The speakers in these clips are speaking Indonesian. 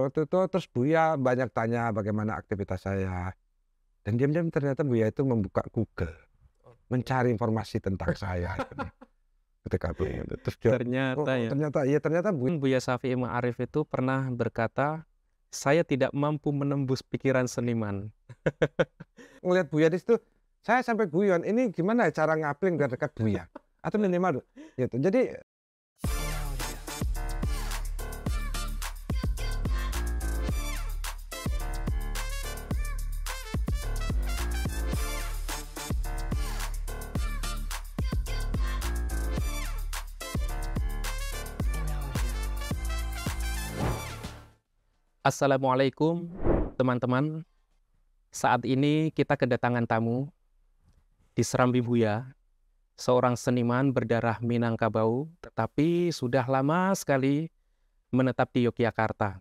waktu itu terus Buya banyak tanya bagaimana aktivitas saya, dan diam-diam ternyata Buya itu membuka Google, Oke. mencari informasi tentang saya itu nih, ketika itu. Terus dia Ternyata ya, ternyata iya ternyata Buya Buya Syafi'i Ma'arif itu pernah berkata, "Saya tidak mampu menembus pikiran seniman." ngelihat Buya di situ, saya sampai guyon, ini gimana ya cara ngapling biar dekat Buya? Atau minimal gitu. Jadi Assalamualaikum teman-teman. Saat ini kita kedatangan tamu di Serambi Buya, seorang seniman berdarah Minangkabau, tetapi sudah lama sekali menetap di Yogyakarta.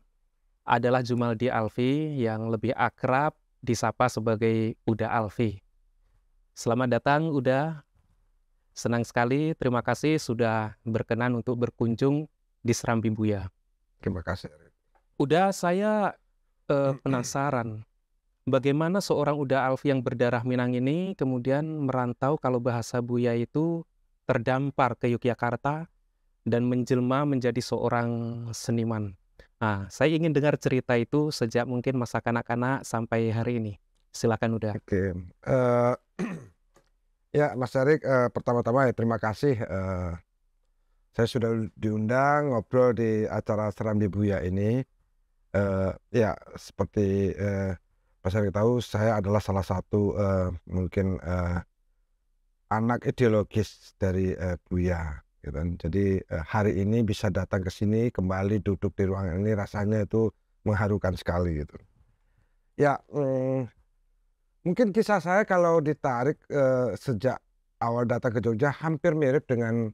Adalah Jumaldi Alfi yang lebih akrab disapa sebagai Uda Alfi. Selamat datang Uda, senang sekali, terima kasih sudah berkenan untuk berkunjung di Serambi Buya. terima kasih. Uda, saya penasaran. Bagaimana seorang Uda Alfi yang berdarah Minang ini kemudian merantau kalau bahasa Buya itu terdampar ke Yogyakarta dan menjelma menjadi seorang seniman. Nah, saya ingin dengar cerita itu sejak mungkin masa kanak-kanak sampai hari ini. Silakan Uda. Oke, ya Mas Erik, pertama-tama ya terima kasih, saya sudah diundang ngobrol di acara Serambi Buya ini. Ya seperti, Mas Erik tahu saya adalah salah satu, mungkin, anak ideologis dari, Buya gitu kan. Jadi, hari ini bisa datang ke sini, kembali duduk di ruangan ini rasanya itu mengharukan sekali gitu. Ya, mungkin kisah saya kalau ditarik, sejak awal datang ke Jogja hampir mirip dengan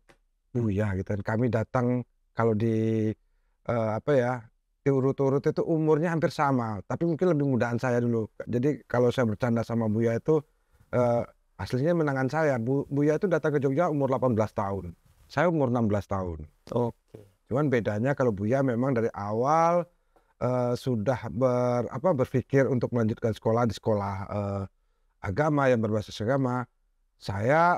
Buya gitu kan. Kami datang kalau di, apa ya, diurut-urut itu umurnya hampir sama, tapi mungkin lebih mudaan saya dulu. Jadi kalau saya bercanda sama Buya itu, eee, aslinya menangan saya. Buya itu datang ke Jogja umur 18 tahun, saya umur 16 tahun. Oke. Cuman bedanya kalau Buya memang dari awal, sudah berpikir untuk melanjutkan sekolah di sekolah, agama yang berbasis agama. Saya,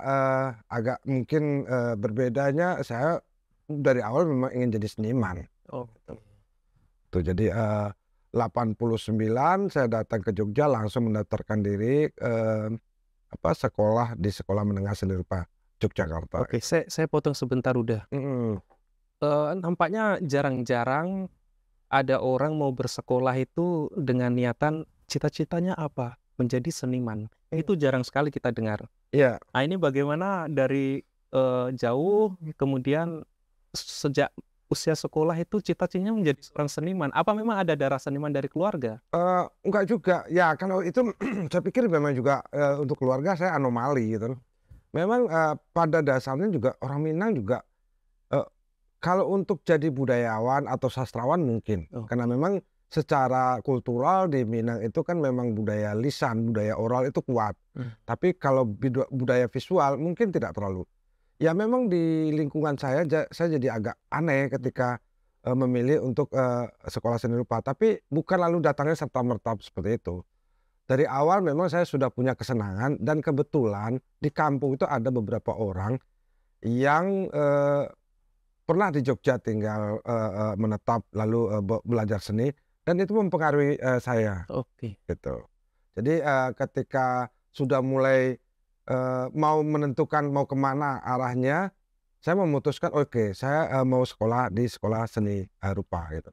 agak mungkin, berbedanya saya dari awal memang ingin jadi seniman. Oke. Tuh jadi, 89 saya datang ke Jogja langsung mendaftarkan diri, sekolah di Sekolah Menengah Seni Rupa Yogyakarta. Oke, saya potong sebentar Uda. Mhm. Nampaknya jarang-jarang ada orang mau bersekolah itu dengan niatan cita-citanya apa? Menjadi seniman. Itu jarang sekali kita dengar. Iya, Nah, ini bagaimana dari, jauh kemudian sejak usia sekolah itu cita-citanya menjadi seorang seniman? Apa memang ada darah seniman dari keluarga? enggak juga. Ya kalau itu saya pikir memang juga, untuk keluarga saya anomali gitu. Memang, pada dasarnya juga orang Minang juga, eee, kalau untuk jadi budayawan atau sastrawan mungkin, karena Oke. memang secara kultural di Minang itu kan memang budaya lisan, budaya oral itu kuat. Mmm. Tapi kalau budaya visual mungkin tidak terlalu. Ya memang di lingkungan saya jadi agak aneh ketika, memilih untuk, sekolah seni rupa, tapi bukan lalu datangnya serta-merta seperti itu. Dari awal memang saya sudah punya kesenangan dan kebetulan di kampung itu ada beberapa orang yang, pernah di Jogja tinggal, menetap lalu, belajar seni dan itu mempengaruhi, saya Oke. gitu. Jadi, ketika sudah mulai, mau menentukan mau kemana arahnya, saya memutuskan oke saya, mau sekolah di sekolah seni, rupa gitu.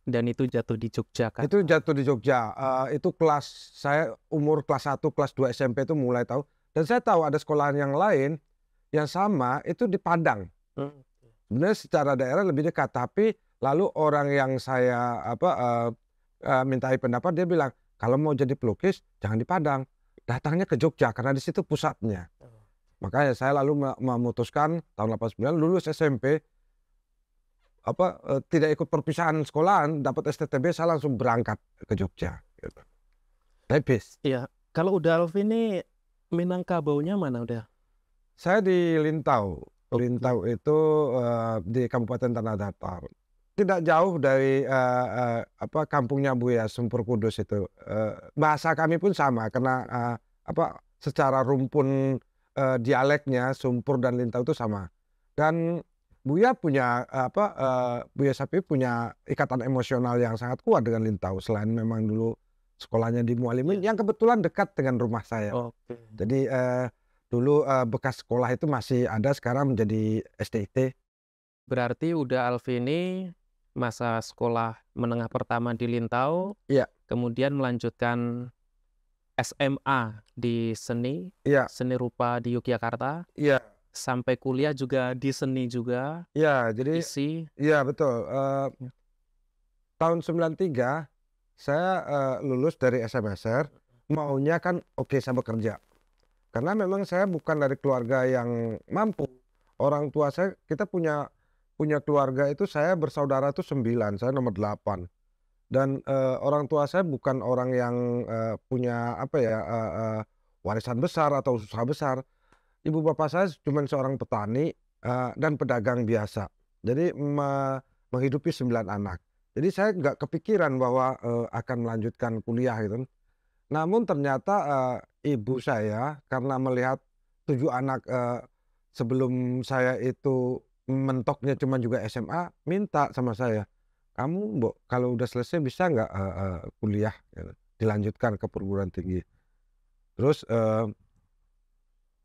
Dan itu jatuh di Itu Yogyakarta. jatuh di Jogja, itu saya umur kelas 1 kelas 2 SMP itu mulai tahu dan saya tahu ada sekolahan yang lain yang sama itu di Padang. Mmm. Sebenarnya secara daerah lebih dekat, tapi lalu orang yang saya mintai pendapat dia bilang, "Kalau mau jadi pelukis jangan di Padang, datangnya ke Jogja karena di situ pusatnya." Oh. Makanya saya lalu memutuskan tahun 89 lulus SMP, tidak ikut perpisahan sekolahan, dapat STTB saya langsung berangkat ke Jogja gitu, naik bis. Iya, kalau Uda Alfi ini Minangkabaunya mana udah? Saya di Lintau, Oke. Lintau itu, di Kabupaten Tanah Datar. tidak jauh dari, kampungnya Buya, Sumpur Kudus itu. Bahasa kami pun sama karena, secara rumpun, dialeknya Sumpur dan Lintau itu sama. Dan Buya punya, Buya Shafi'i punya ikatan emosional yang sangat kuat dengan Lintau, selain memang dulu sekolahnya di Mualimin yang kebetulan dekat dengan rumah saya. Oke. Jadi, dulu, bekas sekolah itu masih ada, sekarang menjadi SDIT. Berarti udah Alfi ini masa sekolah menengah pertama di Lintau, Iya, kemudian melanjutkan SMA di iya, seni rupa di Yogyakarta, iya, sampai kuliah juga di seni juga, iya. Jadi isi. iya betul, Ya. tahun 93 saya, lulus dari SMSR, maunya kan oke saya bekerja. Karena memang saya bukan dari keluarga yang mampu. Orang tua saya, kita punya punya keluarga itu, saya bersaudara itu 9, saya nomor 8. Dan, orang tua saya bukan orang yang, punya apa ya, warisan besar atau usaha besar. Ibu bapak saya cuman seorang petani, dan pedagang biasa. Jadi menghidupi 9 anak. Jadi saya nggak kepikiran bahwa, akan melanjutkan kuliah gitu. Namun ternyata, ibu saya karena melihat 7 anak, sebelum saya itu mentoknya cuma juga SMA, minta sama saya, "Kamu kalau udah selesai bisa nggak, kuliah gitu, dilanjutkan ke perguruan tinggi?" Terus,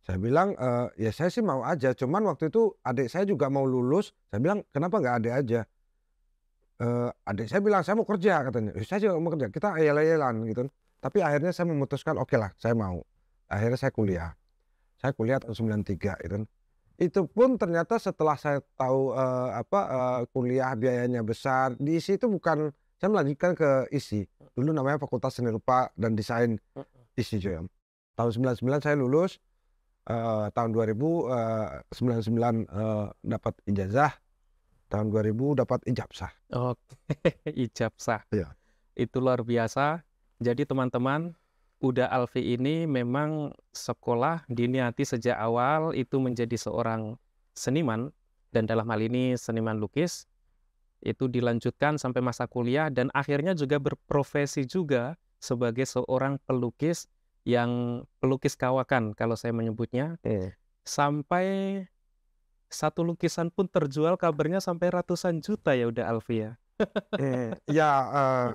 saya bilang, "Ya saya sih mau aja, cuman waktu itu adik saya juga mau lulus." Saya bilang, "Kenapa nggak adik aja?" Adik saya bilang, "Saya mau kerja," katanya. "Saya juga mau kerja." Kita ayel-ayelan gitu. Tapi akhirnya saya memutuskan, "Oke lah, saya mau." Akhirnya saya kuliah. Saya kuliah tahun 93 gitu. Itu pun ternyata setelah saya tahu, kuliah biayanya besar, di ISI itu bukan, saya melanjutkan ke ISI. Dulu namanya Fakultas Seni Rupa dan Desain ISI juga. Tahun 99 saya lulus, tahun 2000, 99, dapat ijazah, tahun 2000 dapat ijazah. Oke, ijazah. Iya. Itu luar biasa. Jadi teman-teman, Uda Alfi ini memang sekolah diniati sejak awal itu menjadi seorang seniman, dan dalam hal ini seniman lukis, itu dilanjutkan sampai masa kuliah dan akhirnya juga berprofesi juga sebagai seorang pelukis, yang pelukis kawakan kalau saya menyebutnya, Mmm. sampai satu lukisan pun terjual kabarnya sampai ratusan juta ya Uda Alfi ya? Iya,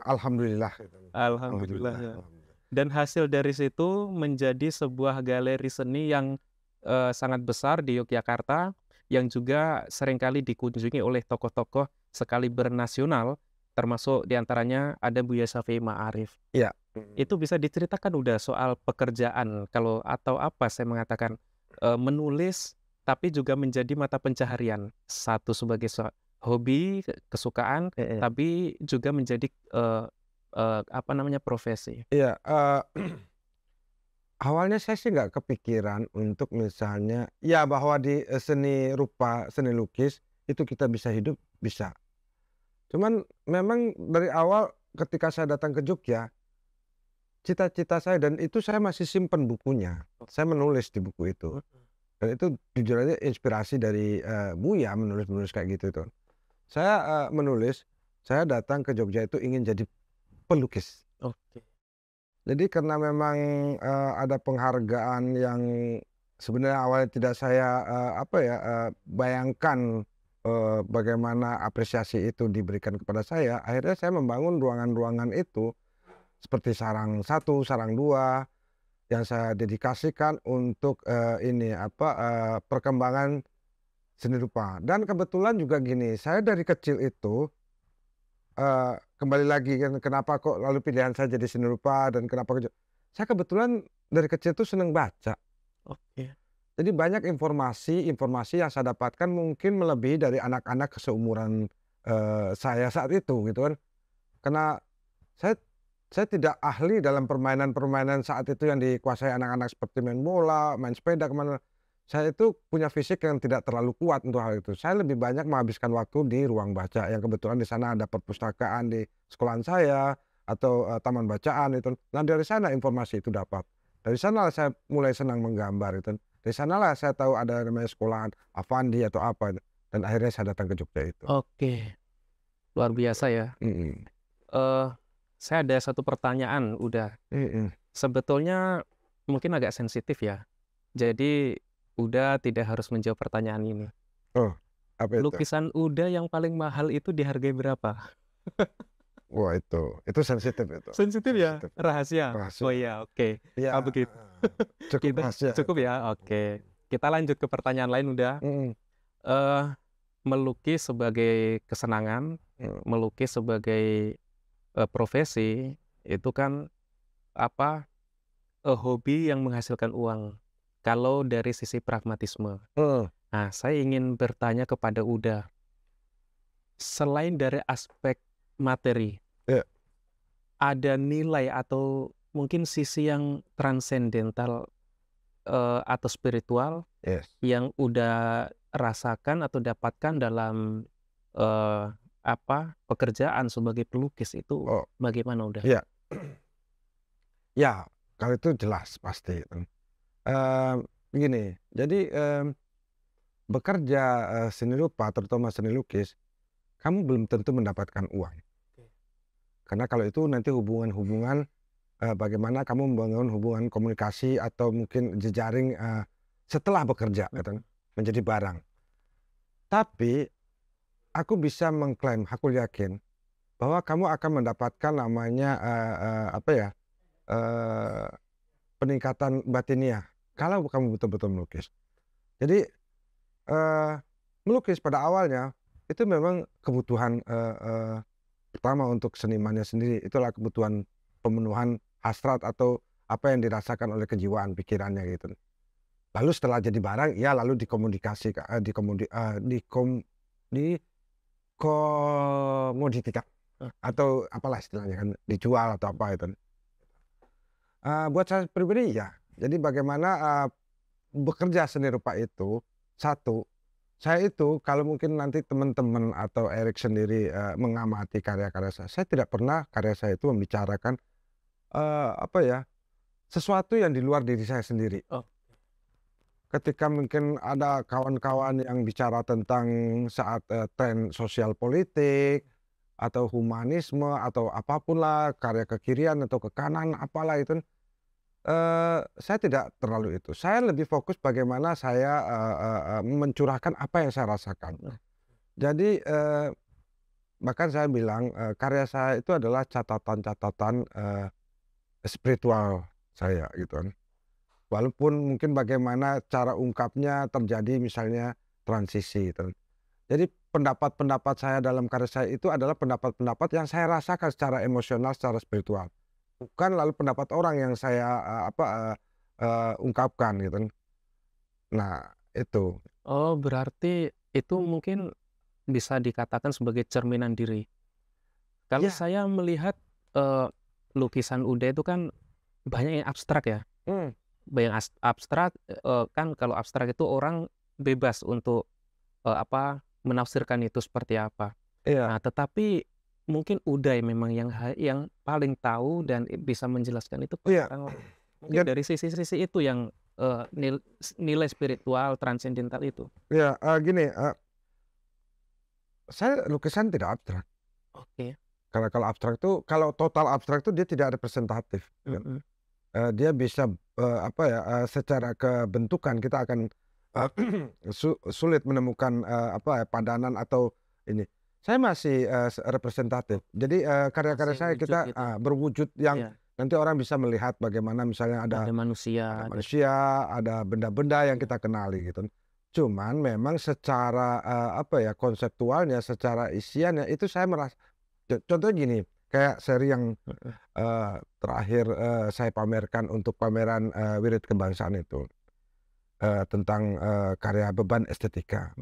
alhamdulillah gitu. Alhamdulillah Alhamdulillah ya. alhamdulillah. Dan hasil dari situ menjadi sebuah galeri seni yang, sangat besar di Yogyakarta, yang juga seringkali dikunjungi oleh tokoh-tokoh sekaliber nasional, termasuk diantaranya ada Buya Shafi'i Ma'arif. Iya. Itu bisa diceritakan udah soal pekerjaan kalau atau apa saya mengatakan, menulis tapi juga menjadi mata pencaharian. Satu sebagai hobi, kesukaan, Mhm. tapi juga menjadi, profesi. Iya, awalnya saya sih nggak kepikiran untuk misalnya ya bahwa di, seni rupa, seni lukis itu kita bisa hidup, bisa. Cuman memang dari awal ketika saya datang ke Jogja, cita-cita saya dan itu saya masih simpen bukunya. Saya menulis di buku itu. Dan itu jujur aja inspirasi dari, Buya menulis-menulis kayak gitu tuh. Saya, menulis, saya datang ke Jogja itu ingin jadi pelukis. Oke. Jadi karena memang, ada penghargaan yang sebenarnya awalnya tidak saya, bayangkan, bagaimana apresiasi itu diberikan kepada saya, akhirnya saya membangun ruangan-ruangan itu seperti sarang 1, sarang 2 yang saya dedikasikan untuk, perkembangan seni rupa. Dan kebetulan juga gini, saya dari kecil itu, kembali lagi kan kenapa kok lalu pilihan saya jadi seni rupa dan kenapa saya kebetulan dari kecil tuh seneng baca. Oke. Jadi banyak informasi yang saya dapatkan mungkin melebihi dari anak-anak seumuran, saya saat itu gitu kan. Karena saya saya tidak ahli dalam permainan-permainan saat itu yang dikuasai anak-anak seperti main bola, main sepeda, kemana. Saya itu punya fisik yang tidak terlalu kuat untuk hal itu. Saya lebih banyak menghabiskan waktu di ruang baca yang kebetulan di sana ada perpustakaan di sekolahan saya atau, taman bacaan itu. Nah dari sana informasi itu dapat. Dari sanalah saya mulai senang menggambar itu. Dari sanalah saya tahu ada namanya sekolahan Avandi atau apa dan akhirnya saya datang ke Jogja itu. Oke. luar biasa ya. Mhm. Eh, saya ada satu pertanyaan, udah. Mhm. Sebetulnya mungkin agak sensitif ya. Jadi udah tidak harus menjawab pertanyaan ini. Oh, apa itu? Lukisan Uda yang paling mahal itu dihargai berapa? Wah, itu sensitif itu, Sensitif ya? sensitif. Rahasia? Oh Rahasia. iya, oke. Iya, Kalau begitu cukup kita rahasia cukup itu. ya, oke. Kita lanjut ke pertanyaan lain udah. Mhm. Eh, melukis sebagai kesenangan, Mhm. melukis sebagai profesi, itu kan apa, hobi yang menghasilkan uang. Kalau dari sisi pragmatisme. Mhm. Nah, saya ingin bertanya kepada Uda, selain dari aspek materi, Iya. ada nilai atau mungkin sisi yang transendental atau spiritual Yes. yang Uda rasakan atau dapatkan dalam eh, pekerjaan sebagai pelukis itu Oh, bagaimana Uda? iya. Ya, kalau itu jelas pasti. Begini, jadi, bekerja, seni rupa terutama seni lukis, kamu belum tentu mendapatkan uang. Oke. Karena kalau itu nanti hubungan-hubungan, bagaimana kamu membangun hubungan komunikasi atau mungkin jejaring, setelah bekerja gitu kan, Mhm. menjadi barang. Tapi aku bisa mengklaim, aku yakin bahwa kamu akan mendapatkan namanya, apa ya, eee, peningkatan batiniah kalau kamu betul-betul melukis. Jadi, eee, melukis pada awalnya itu memang kebutuhan, pertama untuk senimannya sendiri, itulah kebutuhan pemenuhan hasrat atau apa yang dirasakan oleh kejiwaan, pikirannya gitu. Lalu setelah jadi barang, ya lalu dikomoditikan Oke. atau apalah istilahnya kan, dijual atau apa itu. Buat saya pribadi ya, jadi bagaimana, bekerja seni rupa itu, satu, saya itu kalau mungkin nanti teman-teman atau Erik sendiri, mengamati karya-karya saya tidak pernah karya saya itu membicarakan, apa ya, sesuatu yang di luar diri saya sendiri. Oh, Ketika mungkin ada kawan-kawan yang bicara tentang saat, tren sosial politik, atau humanisme, atau apapun lah, karya ke kirian atau ke kanan, apalah itu, saya tidak terlalu itu. Saya lebih fokus bagaimana saya, mencurahkan apa yang saya rasakan. oh, Jadi, bahkan saya bilang, karya saya itu adalah catatan-catatan, spiritual saya gitu kan. Walaupun mungkin bagaimana cara ungkapnya terjadi misalnya transisi gitu. Jadi pendapat-pendapat saya dalam karya saya itu adalah pendapat-pendapat yang saya rasakan secara emosional, secara spiritual. Bukan lalu pendapat orang yang saya, ungkapkan gitu. Nah itu. oh, berarti itu mungkin bisa dikatakan sebagai cerminan diri. Kalau Ya. saya melihat eh, lukisan Uda itu kan banyak yang abstrak ya. Mhm. Banyak abstrak, kan kalau abstrak itu orang bebas untuk menafsirkan itu seperti apa. Iya. Nah, tetapi mungkin Uday memang yang paling tahu dan bisa menjelaskan itu ke Iya. orang-orang. Mungkin Jad dari sisi-sisi itu yang nilai spiritual transendental itu. iya, gini, saya lukisan tidak abstrak. Oke. Karena kalau abstrak itu, kalau total abstrak itu dia tidak representatif, kan. Mhm. Dia bisa, apa ya, secara kebentukan kita akan, eee, sulit menemukan, apa ya, padanan atau ini. Saya masih, representatif. Jadi, karya-karya Masih saya wujud kita, gitu. berwujud yang Ya, nanti orang bisa melihat bagaimana misalnya ada ada manusia, ada. manusia, ada benda-benda yang Ya. kita kenali gitu. Cuman memang secara, apa ya, konseptualnya, secara isiannya itu saya contohnya gini, kayak seri yang, Heeh. terakhir, saya pamerkan untuk pameran, Wirid Kebangsaan itu, tentang, karya Beban Estetika.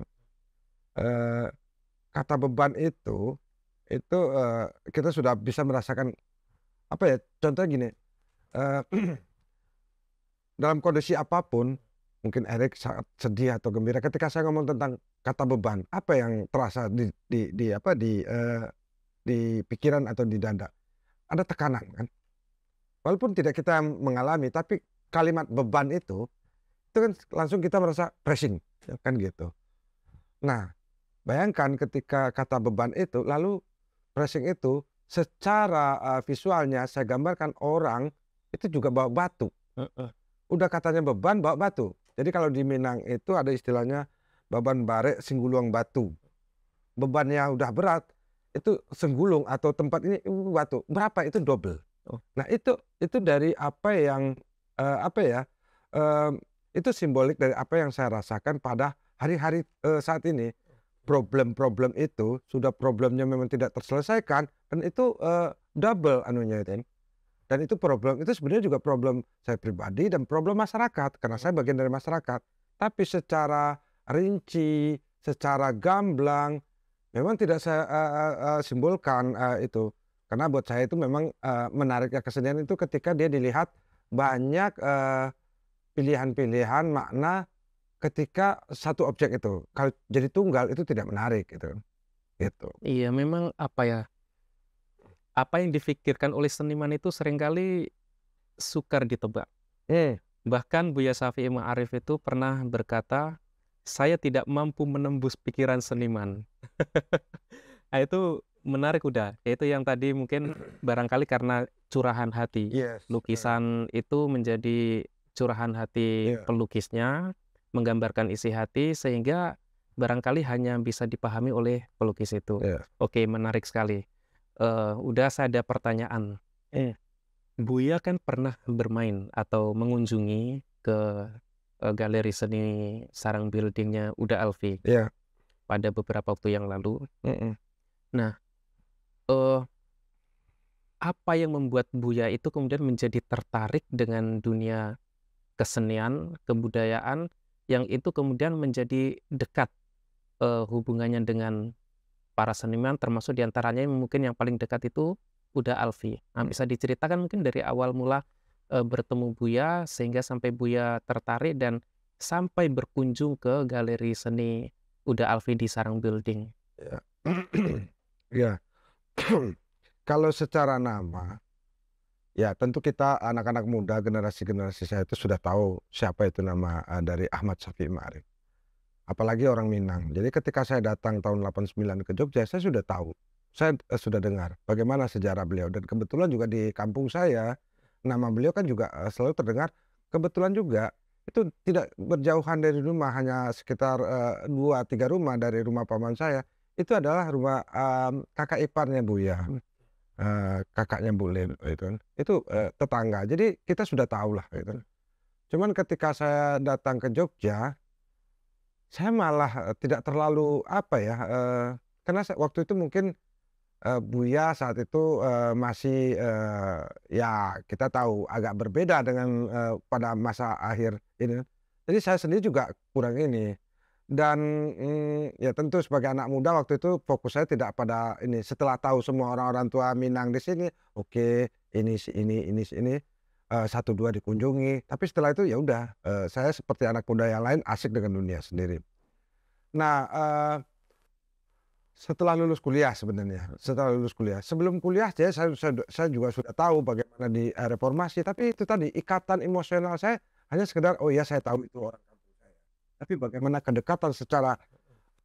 Eee, kata beban itu, kita sudah bisa merasakan, apa ya, contohnya gini, eee, dalam kondisi apapun, mungkin Erik saat sedih atau gembira, ketika saya ngomong tentang kata beban, apa yang terasa di pikiran atau di dada? Ada tekanan kan? Walaupun tidak kita mengalami, tapi kalimat beban itu kan langsung kita merasa pressing, ya kan gitu. Nah, bayangkan ketika kata beban itu lalu pressing itu secara visualnya saya gambarkan orang itu juga bawa batu. Udah katanya beban bawa batu. Jadi kalau di Minang itu ada istilahnya beban bare singgulung batu. Bebannya udah berat, itu senggulung atau tempat ini batu. Berapa? Itu double. Nah itu dari apa yang itu simbolik dari apa yang saya rasakan pada hari-hari saat ini. Problem-problem itu sudah problemnya memang tidak terselesaikan dan itu double anunya itu. Dan itu problem itu sebenarnya juga problem saya pribadi dan problem masyarakat karena saya bagian dari masyarakat. Tapi secara rinci, secara gamblang memang tidak saya simbolkan itu. Karena buat saya itu memang menariknya kesenian itu ketika dia dilihat banyak pilihan-pilihan makna ketika satu objek itu. Kalau jadi tunggal itu tidak menarik gitu. Gitu. Iya, memang apa ya, apa yang difikirkan oleh seniman itu seringkali sukar ditebak. Bahkan Buya Syafi'i Ma'arif itu pernah berkata, saya tidak mampu menembus pikiran seniman. Nah, itu menarik udah. Yaitu yang tadi mungkin barangkali karena curahan hati. Yes. Lukisan itu menjadi curahan hati pelukisnya, menggambarkan isi hati sehingga barangkali hanya bisa dipahami oleh pelukis itu. Oke, menarik sekali. Udah saya ada pertanyaan. Buya kan pernah bermain atau mengunjungi ke galeri seni Sarang Buildingnya Uda Alfi pada beberapa waktu yang lalu. Nah, apa yang membuat Buya itu kemudian menjadi tertarik dengan dunia kesenian, kebudayaan yang itu kemudian menjadi dekat hubungannya dengan para seniman, termasuk diantaranya mungkin yang paling dekat itu Uda Alfi. Nah, bisa diceritakan mungkin dari awal mula bertemu Buya sehingga sampai Buya tertarik dan sampai berkunjung ke galeri seni Uda Alfi di Sarang Building. Ya, kalau secara nama, ya tentu kita anak-anak muda generasi-generasi saya itu sudah tahu siapa itu nama dari Ahmad Syafi'i Ma'arif. Apalagi orang Minang. Jadi ketika saya datang tahun 89 ke Jogja, saya sudah tahu. Saya sudah dengar bagaimana sejarah beliau. Dan kebetulan juga di kampung saya, nama beliau kan juga selalu terdengar. Kebetulan juga itu tidak berjauhan dari rumah, hanya sekitar 2-3 rumah dari rumah paman saya. Itu adalah rumah kakak iparnya Buya. Kakaknya Bule itu tetangga. Jadi kita sudah tahu lah gitu. Cuman ketika saya datang ke Jogja, saya malah tidak terlalu karena waktu itu mungkin Buya saat itu masih ya kita tahu agak berbeda dengan pada masa akhir ini. Jadi saya sendiri juga kurang ini. Dan ya tentu sebagai anak muda waktu itu fokus saya tidak pada ini. Setelah tahu semua orang-orang tua Minang di sini, oke, ini si ini, 1-2 dikunjungi. Tapi setelah itu ya udah, saya seperti anak muda yang lain asik dengan dunia sendiri. Nah, setelah lulus kuliah sebenarnya, sebelum kuliah saya juga sudah tahu bagaimana di reformasi. Tapi itu tadi ikatan emosional saya hanya sekedar, oh ya saya tahu itu orang. Tapi bagaimana kedekatan secara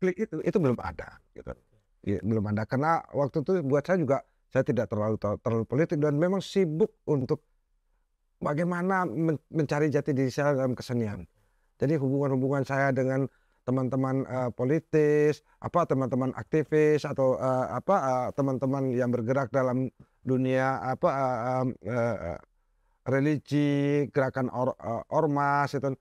klik itu belum ada gitu. Ya, belum ada karena waktu itu buat saya juga saya tidak terlalu politik dan memang sibuk untuk bagaimana mencari jati diri saya dalam kesenian. Jadi hubungan-hubungan saya dengan teman-teman politis, teman-teman aktivis atau teman-teman yang bergerak dalam dunia religi, gerakan ormas itu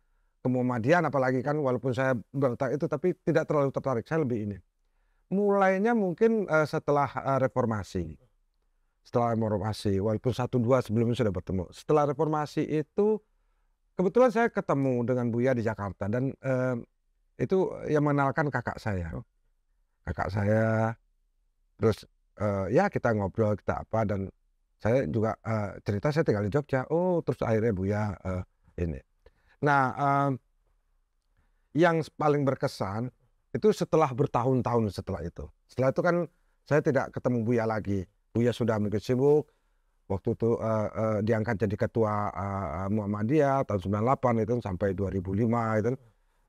Muhammadiyah apalagi kan walaupun saya bertak itu tapi tidak terlalu tertarik, saya lebih ini. Mulainya mungkin setelah reformasi. Setelah reformasi, walaupun 1-2 sebelumnya sudah bertemu. Setelah reformasi itu kebetulan saya ketemu dengan Buya di Jakarta dan itu yang mengenalkan kakak saya. Kakak saya terus ya kita ngobrol kita dan saya juga cerita saya tinggal di Jogja. Oh, terus akhirnya Buya ini. Nah, yang paling berkesan itu setelah bertahun-tahun setelah itu. Setelah itu kan saya tidak ketemu Buya lagi. Buya sudah mungkin sibuk. Waktu itu diangkat jadi ketua Muhammadiyah tahun 98 itu sampai 2005 itu.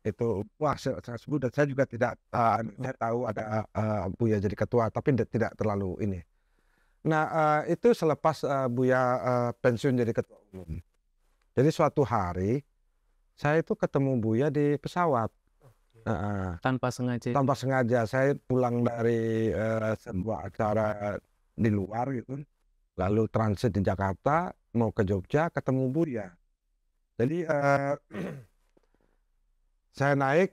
itu wah sangat sebut, dan saya juga tidak saya tahu ada Buya jadi ketua, tapi tidak terlalu ini. Nah, itu selepas Buya pensiun jadi ketua umum. Jadi suatu hari saya itu ketemu Buya di pesawat. Tanpa sengaja. Tanpa sengaja saya pulang dari sebuah acara di luar gitu, lalu transit di Jakarta mau ke Jogja, ketemu Buya. Jadi saya naik,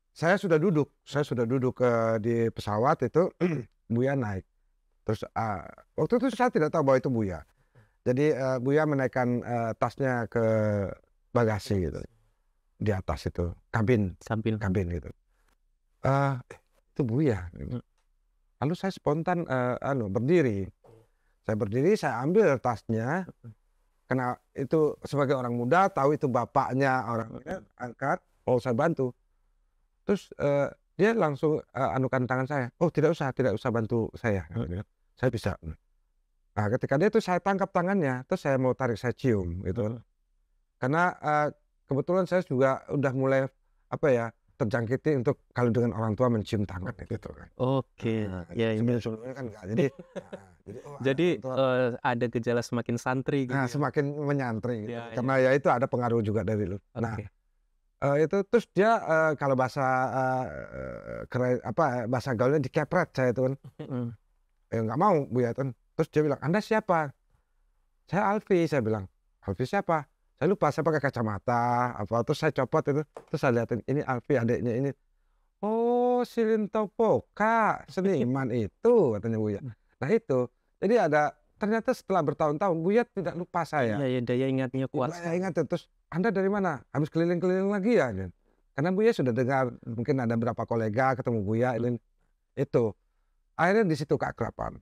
saya sudah duduk di pesawat itu. Buya naik. Terus waktu itu saya tidak tahu bahwa itu Buya. Jadi Buya menaikkan tasnya ke bagasi gitu, di atas itu kabin gitu. Itu Buya. Lalu saya spontan berdiri. Saya berdiri, saya ambil tasnya. Karena itu sebagai orang muda tahu itu bapaknya orang ini, angkat, saya bantu. Terus dia langsung anukan tangan saya. Oh tidak usah bantu saya. Saya bisa. Nah ketika dia itu saya tangkap tangannya, terus saya mau tarik, saya cium gitu. Karena kebetulan saya juga udah mulai terjangkiti untuk kalau dengan orang tua mencium tangan gitu kan. Oke. Sebelumnya kan enggak. Jadi ada gejala semakin santri gitu. Nah, semakin menyantri gitu. Ya, Karena ya itu ada pengaruh juga dari lu. Nah, itu terus dia kalau bahasa bahasa gaulnya dikepret saya itu kan. Nggak mau Buya itu. Terus dia bilang, "Anda siapa?" "Saya Alfi," saya bilang. "Alfi siapa?" Saya lupa, saya pakai kacamata terus saya copot itu, terus saya lihatin, ini Alfi adiknya ini. "Oh, si Lintopo, Kak, seniman itu," katanya Buya. Nah itu, jadi ternyata setelah bertahun-tahun Buya tidak lupa saya. Iya, daya ingatnya kuat. Daya ingat terus, "Anda dari mana? Habis keliling-keliling lagi ya?" Karena Buya sudah dengar, mungkin ada beberapa kolega ketemu Buya itu. Akhirnya di situ keakraban,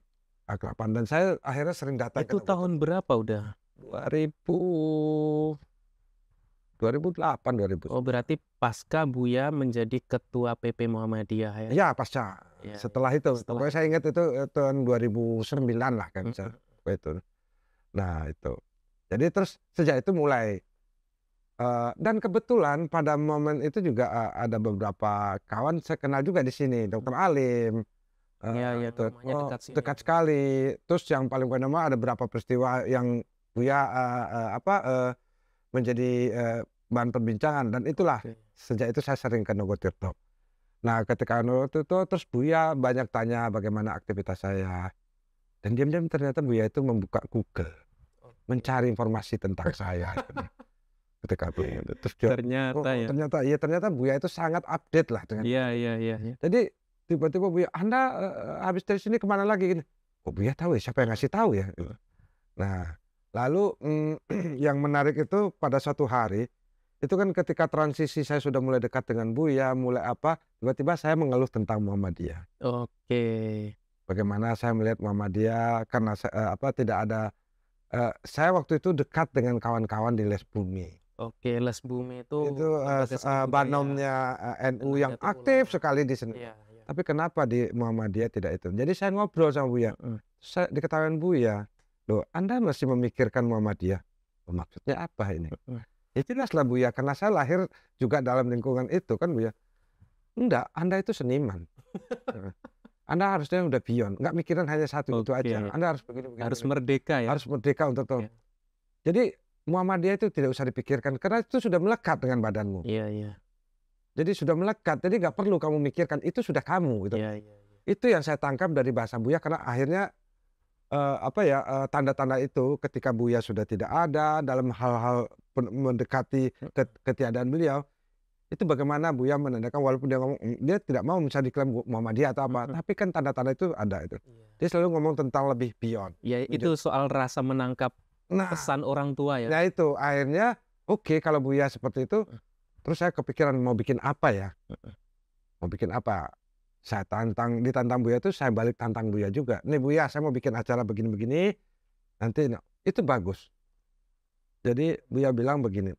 dan saya akhirnya sering datang. Itu tahun berapa udah? 2008, 2000. Oh berarti pasca Buya menjadi ketua PP Muhammadiyah ya? Iya pasca. Setelah itu, pokoknya saya ingat itu tahun 2009 lah kan. Itu. Nah itu. Jadi terus sejak itu mulai. Dan kebetulan pada momen itu juga ada beberapa kawan saya kenal juga di sini, Dr. Alim. Iya, dekat sekali. Terus yang paling fenomenal ada beberapa peristiwa yang Buya menjadi bahan perbincangan, dan itulah sejak itu saya sering ke Nogotirto. Nah ketika Nogotirto terus Buya banyak tanya bagaimana aktivitas saya, dan diam-diam ternyata Buya itu membuka Google, mencari informasi tentang saya. Ketika itu terus ternyata Buya itu sangat update lah dengan. Iya. Jadi tiba-tiba Buya, "Anda habis dari sini kemana lagi?" Gini. Oh Buya tahu ya, siapa yang ngasih tahu ya? Nah lalu yang menarik itu pada suatu hari itu kan ketika transisi saya sudah mulai dekat dengan Buya, tiba-tiba saya mengeluh tentang Muhammadiyah. Oke. Bagaimana saya melihat Muhammadiyah karena tidak ada. Saya waktu itu dekat dengan kawan-kawan di Les Bumi. Oke, Les Bumi itu banomnya NU yang aktif sekali di sini. Iya. Tapi kenapa di Muhammadiyah tidak itu? Jadi saya ngobrol sama Buya. Saya diketahui Buya, "Loh, Anda masih memikirkan Muhammadiyah?" "Oh, maksudnya apa ini?" Ya jelaslah Buya, karena saya lahir juga dalam lingkungan itu kan Buya. "Enggak, Anda itu seniman. Anda harusnya udah beyond, nggak mikirin hanya satu itu aja. Anda harus begini. Harus merdeka ya. Harus merdeka untuk tahu." Jadi Muhammadiyah itu tidak usah dipikirkan karena itu sudah melekat dengan badanmu. Iya. Jadi sudah melekat, jadi nggak perlu kamu mikirkan, itu sudah kamu gitu. Iya. Itu yang saya tangkap dari bahasa Buya, karena akhirnya tanda-tanda itu ketika Buya sudah tidak ada dalam hal-hal mendekati ketiadaan beliau, itu bagaimana Buya menandakan, walaupun dia ngomong dia tidak mau misalnya diklaim Muhammadiyah atau apa, tapi kan tanda-tanda itu ada itu. Dia selalu ngomong tentang lebih beyond. Ya itu soal rasa menangkap pesan orang tua ya. Nah itu akhirnya oke, kalau Buya seperti itu, terus saya kepikiran mau bikin apa ya? Mau bikin apa? Saya ditantang Buya itu, saya balik tantang Buya juga. "Nih Buya, saya mau bikin acara begini-begini, nanti itu bagus." Jadi Buya bilang begini,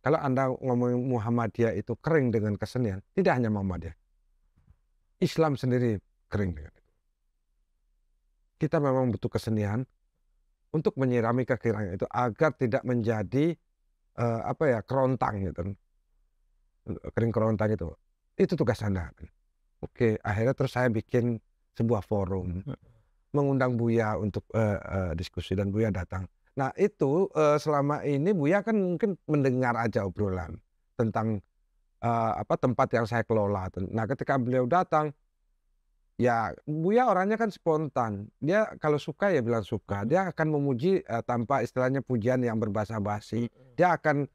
kalau Anda ngomong Muhammadiyah itu kering dengan kesenian, tidak hanya Muhammadiyah, Islam sendiri kering dengan itu. Kita memang butuh kesenian untuk menyirami kekeringan itu agar tidak menjadi apa ya, kerontang gitu kan, kering kerontang itu tugas Anda. Oke, akhirnya terus saya bikin sebuah forum, mengundang Buya untuk, diskusi dan Buya datang. Nah itu, selama ini Buya kan mungkin mendengar aja obrolan tentang, apa, tempat yang saya kelola. Nah ketika beliau datang, ya Buya orangnya kan spontan. Dia kalau suka ya bilang suka, dia akan memuji, tanpa istilahnya pujian yang berbasa-basi. Dia akan,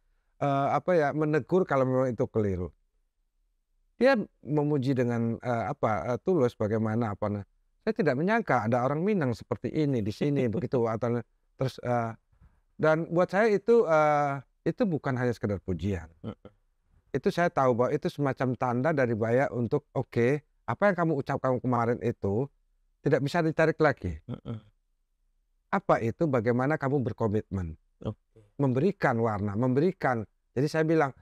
apa ya, menegur kalau memang itu keliru. Dia memuji dengan, apa, tulus bagaimana apa, nah, saya tidak menyangka ada orang Minang seperti ini di sini begitu atau terus, dan buat saya itu bukan hanya sekedar pujian. Itu saya tahu bahwa itu semacam tanda dari Buya untuk, "Oke, apa yang kamu ucapkan kemarin itu tidak bisa ditarik lagi." Apa itu? Bagaimana kamu berkomitmen, memberikan warna, memberikan. Jadi saya bilang,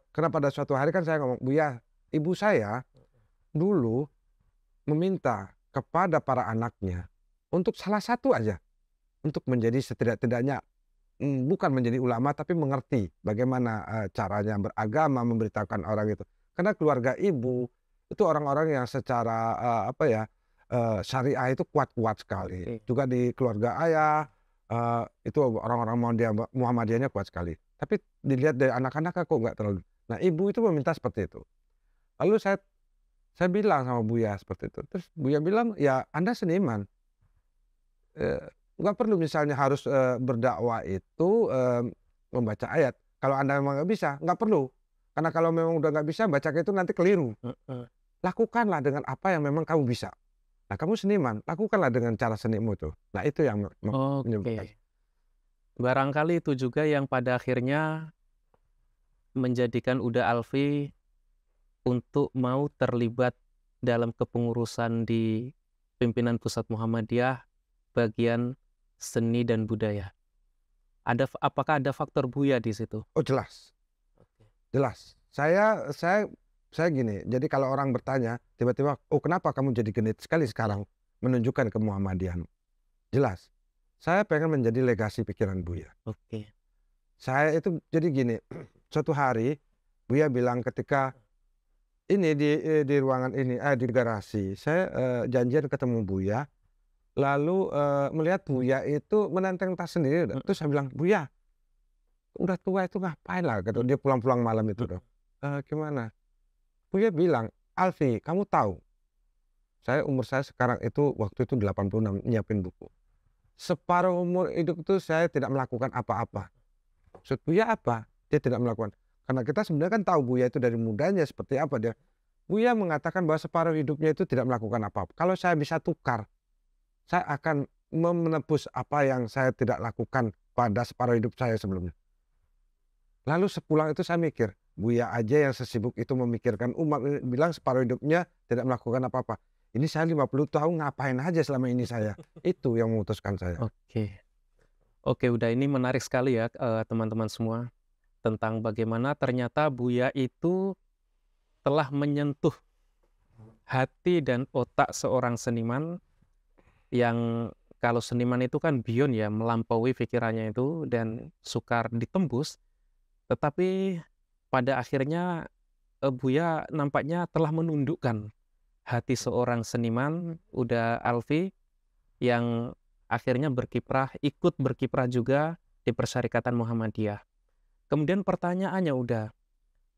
karena pada suatu hari kan saya ngomong, "Buya, ibu saya dulu meminta kepada para anaknya untuk salah satu aja, untuk menjadi setidak-tidaknya, bukan menjadi ulama tapi mengerti bagaimana, caranya beragama, memberitahukan orang itu." Karena keluarga ibu itu orang-orang yang secara, apa ya, syariah itu kuat-kuat sekali. Juga di keluarga ayah, itu orang-orang Muhammadiyahnya kuat sekali. Tapi dilihat dari anak-anaknya kok nggak terlalu. Nah ibu itu meminta seperti itu. Lalu saya bilang sama Buya seperti itu, terus Buya bilang, "Ya Anda seniman, nggak perlu misalnya harus, berdakwah itu, membaca ayat. Kalau Anda memang nggak bisa, nggak perlu. Karena kalau memang udah nggak bisa baca itu nanti keliru. Lakukanlah dengan apa yang memang kamu bisa. Nah kamu seniman, lakukanlah dengan cara senimu itu." Nah itu yang menyebabkan. Oke. Barangkali itu juga yang pada akhirnya menjadikan Uda Alfi untuk mau terlibat dalam kepengurusan di pimpinan pusat Muhammadiyah bagian seni dan budaya. Apakah ada faktor Buya di situ? Oh jelas, jelas. Saya gini, jadi kalau orang bertanya tiba-tiba, "Oh kenapa kamu jadi genit sekali sekarang menunjukkan ke Muhammadiyahan?" Jelas, saya pengen menjadi legasi pikiran Buya. Oke. Saya itu jadi gini, suatu hari Buya bilang ketika ini di ruangan ini, di garasi, saya, janjian ketemu Buya, lalu, melihat Buya itu menenteng tas sendiri, terus saya bilang, "Buya, udah tua itu ngapain lah," gitu, dia pulang-pulang malam itu tuh. "Gimana?" Buya bilang, "Alfi, kamu tahu, umur saya sekarang itu waktu itu 86 nyiapin buku. Separuh umur hidup itu saya tidak melakukan apa-apa." Maksud Buya apa? Dia tidak melakukan. Karena kita sebenarnya kan tahu Buya itu dari mudanya seperti apa dia. Buya mengatakan bahwa separuh hidupnya itu tidak melakukan apa-apa. Kalau saya bisa tukar, saya akan menebus apa yang saya tidak lakukan pada separuh hidup saya sebelumnya. Lalu sepulang itu saya mikir, Buya aja yang sesibuk itu memikirkan umat, bilang separuh hidupnya tidak melakukan apa-apa. Ini saya 50 tahun ngapain aja selama ini saya? Itu yang memutuskan saya. Oke. Oke, udah ini menarik sekali ya, teman-teman semua, tentang bagaimana ternyata Buya itu telah menyentuh hati dan otak seorang seniman yang kalau seniman itu kan beyond ya, melampaui pikirannya itu dan sukar ditembus. Tetapi pada akhirnya Buya nampaknya telah menundukkan hati seorang seniman, Uda Alfi, yang akhirnya ikut berkiprah juga di Persyarikatan Muhammadiyah. Kemudian pertanyaannya udah,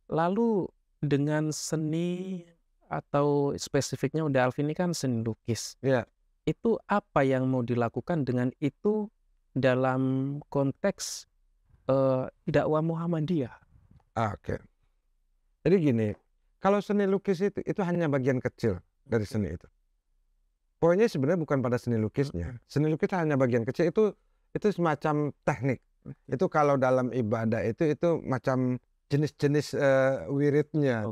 lalu dengan seni atau spesifiknya Uda Alfi ini kan seni lukis. Ya. Itu apa yang mau dilakukan dengan itu dalam konteks dakwah Muhammadiyah? Oke. Jadi gini, kalau seni lukis itu hanya bagian kecil dari seni itu. Poinnya sebenarnya bukan pada seni lukisnya. Seni lukis hanya bagian kecil, itu semacam teknik. Itu kalau dalam ibadah itu macam jenis-jenis, wiridnya,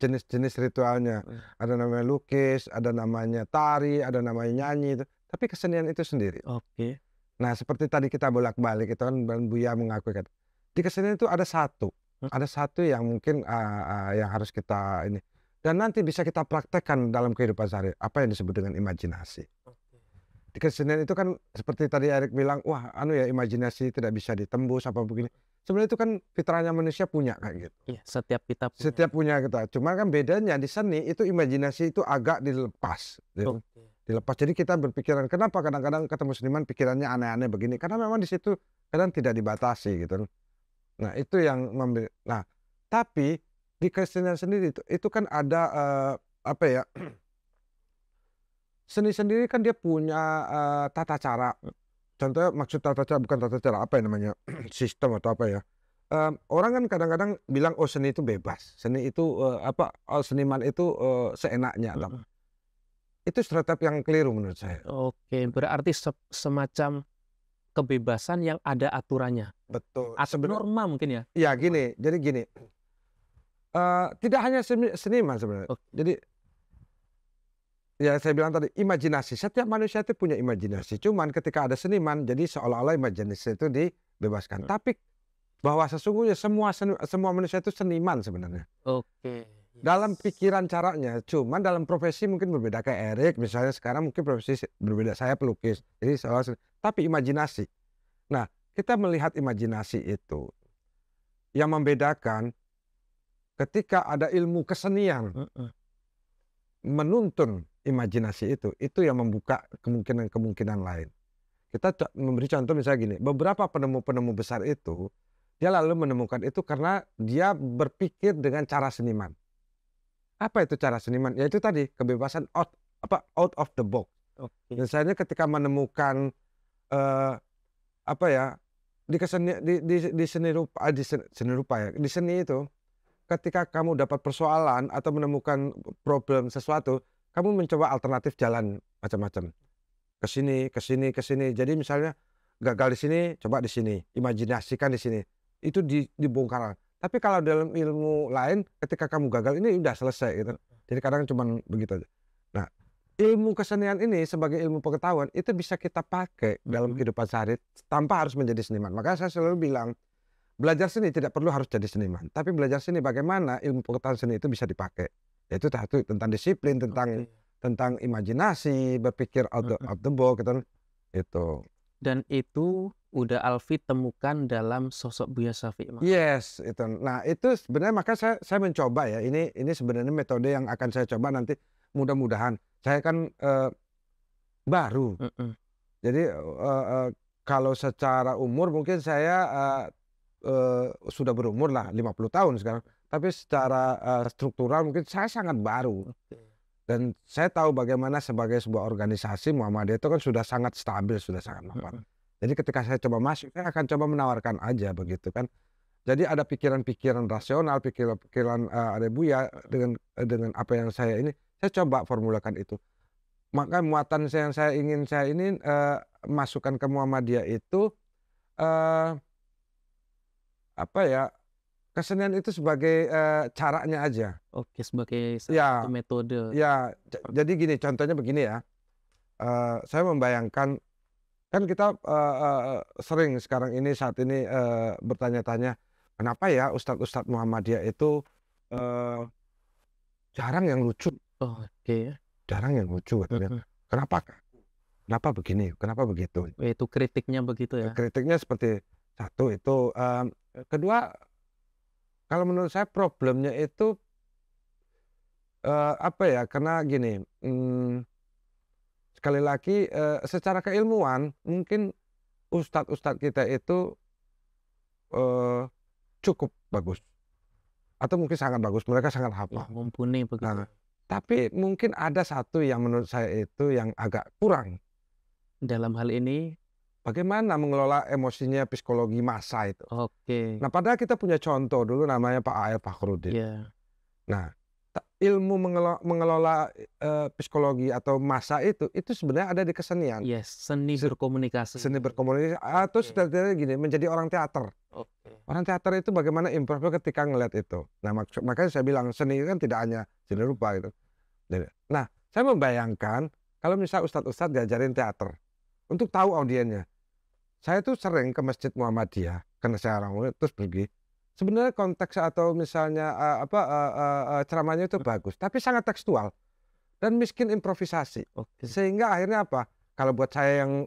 jenis-jenis ritualnya. Ada namanya lukis, ada namanya tari, ada namanya nyanyi itu. Tapi kesenian itu sendiri. Oke. Nah seperti tadi kita bolak-balik itu kan Buya mengakui kan. Di kesenian itu ada satu yang mungkin, yang harus kita ini. Dan nanti bisa kita praktekkan dalam kehidupan sehari, apa yang disebut dengan imajinasi. Di kesenian itu kan seperti tadi Erik bilang, wah ya imajinasi tidak bisa ditembus apa begini. sebenarnya itu kan fitrahnya manusia punya kayak gitu. Iya, setiap kita punya. Setiap punya kita. Cuma kan bedanya di seni itu imajinasi itu agak dilepas, gitu. Oke. Dilepas. Jadi kita berpikiran, kenapa kadang-kadang ketemu seniman pikirannya aneh-aneh begini? Karena memang di situ kadang tidak dibatasi gitu. Nah, itu yang nah, tapi di kesenian sendiri itu kan ada apa ya? Seni sendiri kan dia punya tata cara. Contohnya maksud tata cara bukan tata cara apa ya namanya? Sistem atau apa ya? Orang kan kadang-kadang bilang oh seni itu bebas. Seni itu seniman itu seenaknya atau Mhm. itu stereotip yang keliru menurut saya. Oke, berarti semacam kebebasan yang ada aturannya Betul. atau norma mungkin ya? Ya Norma. gini, jadi gini, tidak hanya seniman sebenarnya. Oke. Jadi ya saya bilang tadi imajinasi, setiap manusia itu punya imajinasi. Cuman ketika ada seniman, jadi seolah-olah imajinasi itu dibebaskan. Tapi bahwa sesungguhnya semua manusia itu seniman sebenarnya. Oke. Dalam Yes. pikiran caranya, cuman dalam profesi mungkin berbeda. Kayak Erik misalnya sekarang mungkin profesi berbeda, saya pelukis. Jadi tapi imajinasi. Nah, kita melihat imajinasi itu yang membedakan ketika ada ilmu kesenian Mhm. menuntun imajinasi itu yang membuka kemungkinan-kemungkinan lain. Kita memberi contoh misalnya gini, beberapa penemu-penemu besar itu, dia lalu menemukan itu karena dia berpikir dengan cara seniman. Apa itu cara seniman? Ya itu tadi, kebebasan out of the box. Oke. Misalnya ketika menemukan apa ya, di seni rupa ya, di seni itu ketika kamu dapat persoalan atau menemukan problem sesuatu, kamu mencoba alternatif jalan macam-macam. Ke sini ke sini ke sini. Jadi misalnya gagal di sini, coba di sini, imajinasikan di sini. Itu dibongkar. Tapi kalau dalam ilmu lain ketika kamu gagal ini udah selesai gitu. Jadi kadang cuman begitu aja. Nah, ilmu kesenian ini sebagai ilmu pengetahuan itu bisa kita pakai dalam kehidupan sehari tanpa harus menjadi seniman. Makanya saya selalu bilang belajar seni tidak perlu harus jadi seniman, tapi belajar seni bagaimana ilmu pengetahuan seni itu bisa dipakai. Yaitu satu tentang disiplin, Oke. tentang imajinasi, berpikir out Mhm. the box gitu. Itu. Dan itu udah Alfi temukan dalam sosok Buya Shafi'i Ma'arif. Yes, itu. Nah, itu sebenarnya maka saya mencoba ya. Ini sebenarnya metode yang akan saya coba nanti mudah-mudahan. Saya kan baru. Mhm. Jadi kalau secara umur mungkin saya sudah berumur lah 50 tahun sekarang. Tapi secara struktural mungkin saya sangat baru. Oke. Dan saya tahu bagaimana sebagai sebuah organisasi Muhammadiyah itu kan sudah sangat stabil, sudah sangat mapan. Mhm. Jadi ketika saya coba masuk, saya akan coba menawarkan aja begitu kan. Jadi ada pikiran-pikiran rasional, pikiran-pikiran ada Buya dengan apa yang saya ini, saya coba formulakan itu. Maka muatan yang saya ingin masukkan ke Muhammadiyah itu apa ya, kesenian itu sebagai caranya aja. Oke, sebagai salah Ya, satu metode. ya. Jadi gini, contohnya begini ya. Saya membayangkan kan kita sering sekarang ini saat ini bertanya-tanya, kenapa ya ustadz-ustadz Muhammadiyah itu jarang yang lucu, Oke. jarang yang lucu katanya. Mhm. Kenapa? Kenapa begini? Kenapa begitu? Itu kritiknya begitu ya? Kritiknya seperti satu itu, kedua kalau menurut saya problemnya itu apa ya, karena gini, sekali lagi secara keilmuan mungkin ustadz-ustadz kita itu cukup bagus atau mungkin sangat bagus, mereka sangat Ya, hafal. mumpuni begitu. Nah, tapi mungkin ada satu yang menurut saya itu yang agak kurang. Dalam hal ini, Bagaimana mengelola emosinya psikologi massa itu. oke. Nah, padahal kita punya contoh dulu namanya Pak A.R. Fakhrudin. Ya. Nah, ilmu mengelola psikologi atau massa itu sebenarnya ada di kesenian. Yes, seni Se berkomunikasi. Seni berkomunikasi atau Oke. setidaknya gini, menjadi orang teater. Oke. Orang teater itu bagaimana improve ketika ngelihat itu. Nah, makanya saya bilang seni kan tidak hanya seni rupa gitu. Nah, saya membayangkan kalau misal ustadz-ustadz diajarin teater untuk tahu audiennya. Saya tuh sering ke Masjid Muhammadiyah karena saya orang murid terus pergi. Sebenarnya konteks atau misalnya ceramahnya itu bagus, tapi sangat tekstual dan miskin improvisasi. Oke. Sehingga akhirnya apa? Kalau buat saya yang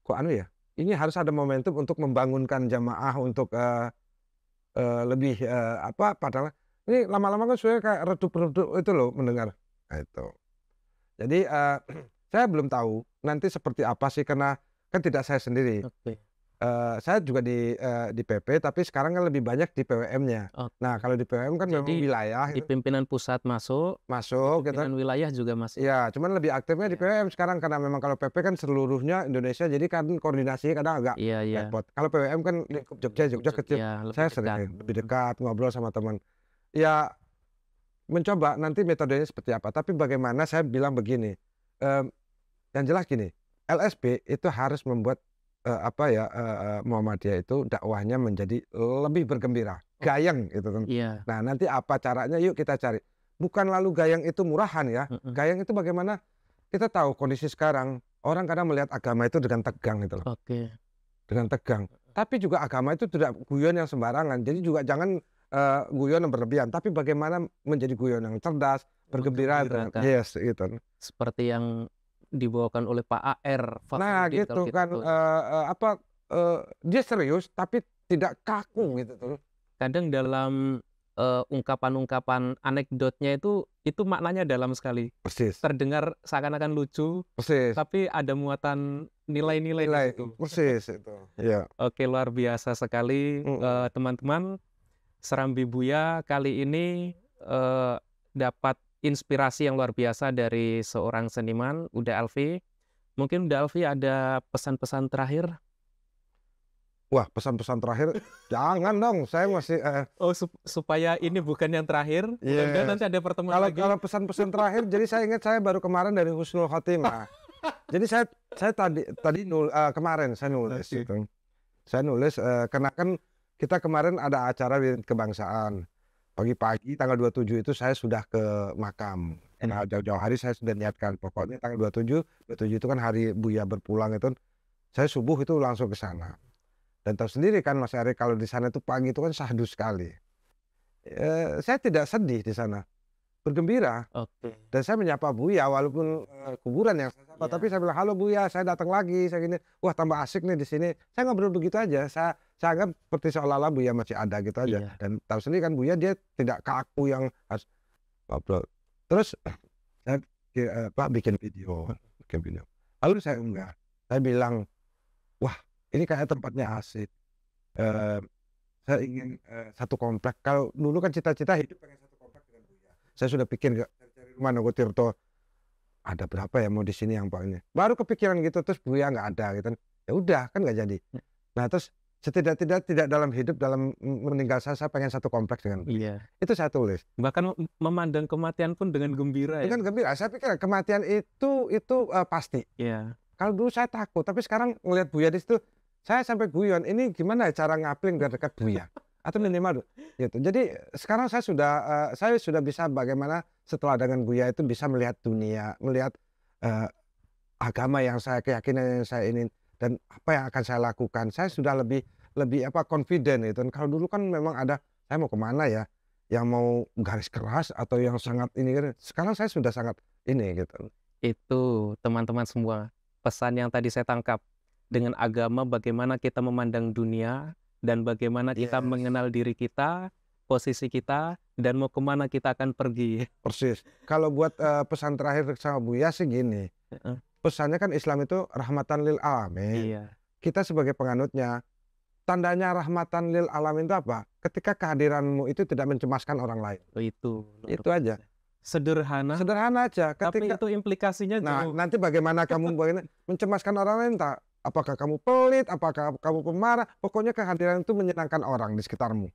kok ya? ini harus ada momentum untuk membangunkan jamaah untuk lebih padahal ini lama-lama kan sebenarnya kayak redup-redup itu loh mendengar. Nah, itu. Jadi saya belum tahu nanti seperti apa sih karena kan tidak saya sendiri. Oke. Saya juga di PP tapi sekarang kan lebih banyak di PWM-nya. Oke. Nah, kalau di PWM kan memang Jadi wilayah di gitu, pimpinan pusat masuk, di masuk gitu. pimpinan wilayah juga masuk. Ya, cuman lebih aktifnya di Iya. PWM sekarang karena memang kalau PP kan seluruhnya Indonesia jadi kan koordinasinya kadang agak Iya, iya. repot. Kalau PWM kan lingkup Jogja kecil. Iya, lebih Saya dekat. sering lebih dekat ngobrol sama teman. Ya, mencoba nanti metodenya seperti apa. Tapi bagaimana saya bilang begini, yang jelas gini, LSB itu harus membuat Muhammadiyah itu dakwahnya menjadi lebih bergembira, gayeng gitu kan. Iya. Nah, nanti apa caranya yuk kita cari. Bukan lalu gayeng itu murahan ya. Gayeng itu bagaimana kita tahu kondisi sekarang orang kadang melihat agama itu dengan tegang gitu loh. Oke. Dengan tegang. Tapi juga agama itu tidak guyon yang sembarangan. Jadi juga jangan guyon yang berlebihan, tapi bagaimana menjadi guyon yang cerdas, bergembira dengan Menggembirakan. yes gitu. Seperti yang dibawakan oleh Pak AR Nah, Fakhrudin gitu kalau kita kan tahu. dia serius tapi tidak kaku gitu tuh. Kadang dalam ungkapan-ungkapan anekdotnya itu maknanya dalam sekali. Persis. Terdengar seakan-akan lucu, Persis. tapi ada muatan nilai-nilai di Nilai situ. persis itu. Iya. Oke, luar biasa sekali teman-teman. Serambi Buya kali ini dapat inspirasi yang luar biasa dari seorang seniman, Uda Alfi. Mungkin Uda Alfi ada pesan-pesan terakhir? Wah, pesan-pesan terakhir jangan dong, saya masih Oh, supaya ini bukan yang terakhir, mudah-mudahan nanti ada pertemuan lagi. kalau pesan-pesan terakhir, jadi saya ingat saya baru kemarin dari Husnul Khotimah. Jadi saya tadi kemarin saya nulis Oke. gitu. Saya nulis karena kan kita kemarin ada acara di kebangsaan. Pagi-pagi tanggal 27 itu saya sudah ke makam. Karena jauh-jauh hari saya sudah niatkan pokoknya tanggal 27 itu kan hari Buya berpulang itu. Saya subuh itu langsung ke sana. Dan tahu sendiri kan Mas Ari kalau di sana itu pagi itu kan syahdu sekali. Saya tidak sedih di sana, bergembira. Oke. Dan saya menyapa Buya walaupun kuburan yang saya sapa, tapi saya bilang halo Buya, saya datang lagi, saya gini, wah tambah asik nih di sini. Saya ngobrol begitu aja, saya anggap seperti seolah-olah Buya masih ada gitu aja. Iya. Dan tahu sendiri kan Buya dia tidak kaku yang harus ngobrol. Terus saya bikin video. Lalu saya unggah, saya bilang, wah ini kayak tempatnya asik. Saya ingin satu komplek. Kalau dulu kan cita-cita hidup pengen satu komplek dengan Buya. Saya sudah pikir cari rumah Nogo Tirto. Ada berapa ya mau di sini yang ini. Baru kepikiran gitu terus Buya nggak ada gitu. Ya udah kan nggak jadi. Nah terus tidak dalam hidup dalam meninggal saya pengen satu kompleks dengan Buya. Iya. Itu saya tulis. Bahkan memandang kematian pun dengan gembira ya. Dengan gembira. Saya pikir kematian itu pasti. Iya. Kalau dulu saya takut, tapi sekarang ngelihat Buya di situ, saya sampai guyon, ini gimana cara ngapling biar dekat Buya? Atau minimal gitu. Jadi sekarang saya sudah bisa bagaimana setelah dengan Buya itu bisa melihat dunia, melihat agama yang saya keyakinan yang saya ingin dan apa yang akan saya lakukan. Saya sudah lebih confident itu. Kalau dulu kan memang ada saya mau kemana ya, yang mau garis keras atau yang sangat ini kan. Sekarang saya sudah sangat ini gitu. Itu teman-teman semua pesan yang tadi saya tangkap. Dengan agama bagaimana kita memandang dunia dan bagaimana kita mengenal diri kita, posisi kita, dan mau kemana kita akan pergi. Persis. Kalau buat pesan terakhir sama Buya sih gini. Pesannya kan Islam itu rahmatan lil alamin. Iya. Kita sebagai penganutnya, tandanya rahmatan lil alamin itu apa? Ketika kehadiranmu itu tidak mencemaskan orang lain. Itu aja. Sederhana aja. tapi itu implikasinya nah jauh. nanti bagaimana kamu mencemaskan orang lain tak? Apakah kamu pelit, apakah kamu pemarah, pokoknya kehadiran itu menyenangkan orang di sekitarmu.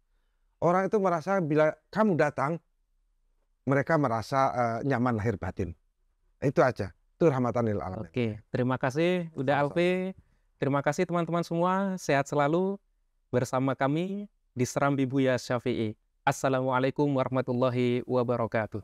Orang itu merasa bila kamu datang, mereka merasa nyaman lahir batin. Itu aja. Itu rahmatan lil alamin. Oke, terima kasih Uda Alfi. Terima kasih teman-teman semua. Sehat selalu bersama kami di Serambi Buya Syafi'i. Assalamualaikum warahmatullahi wabarakatuh.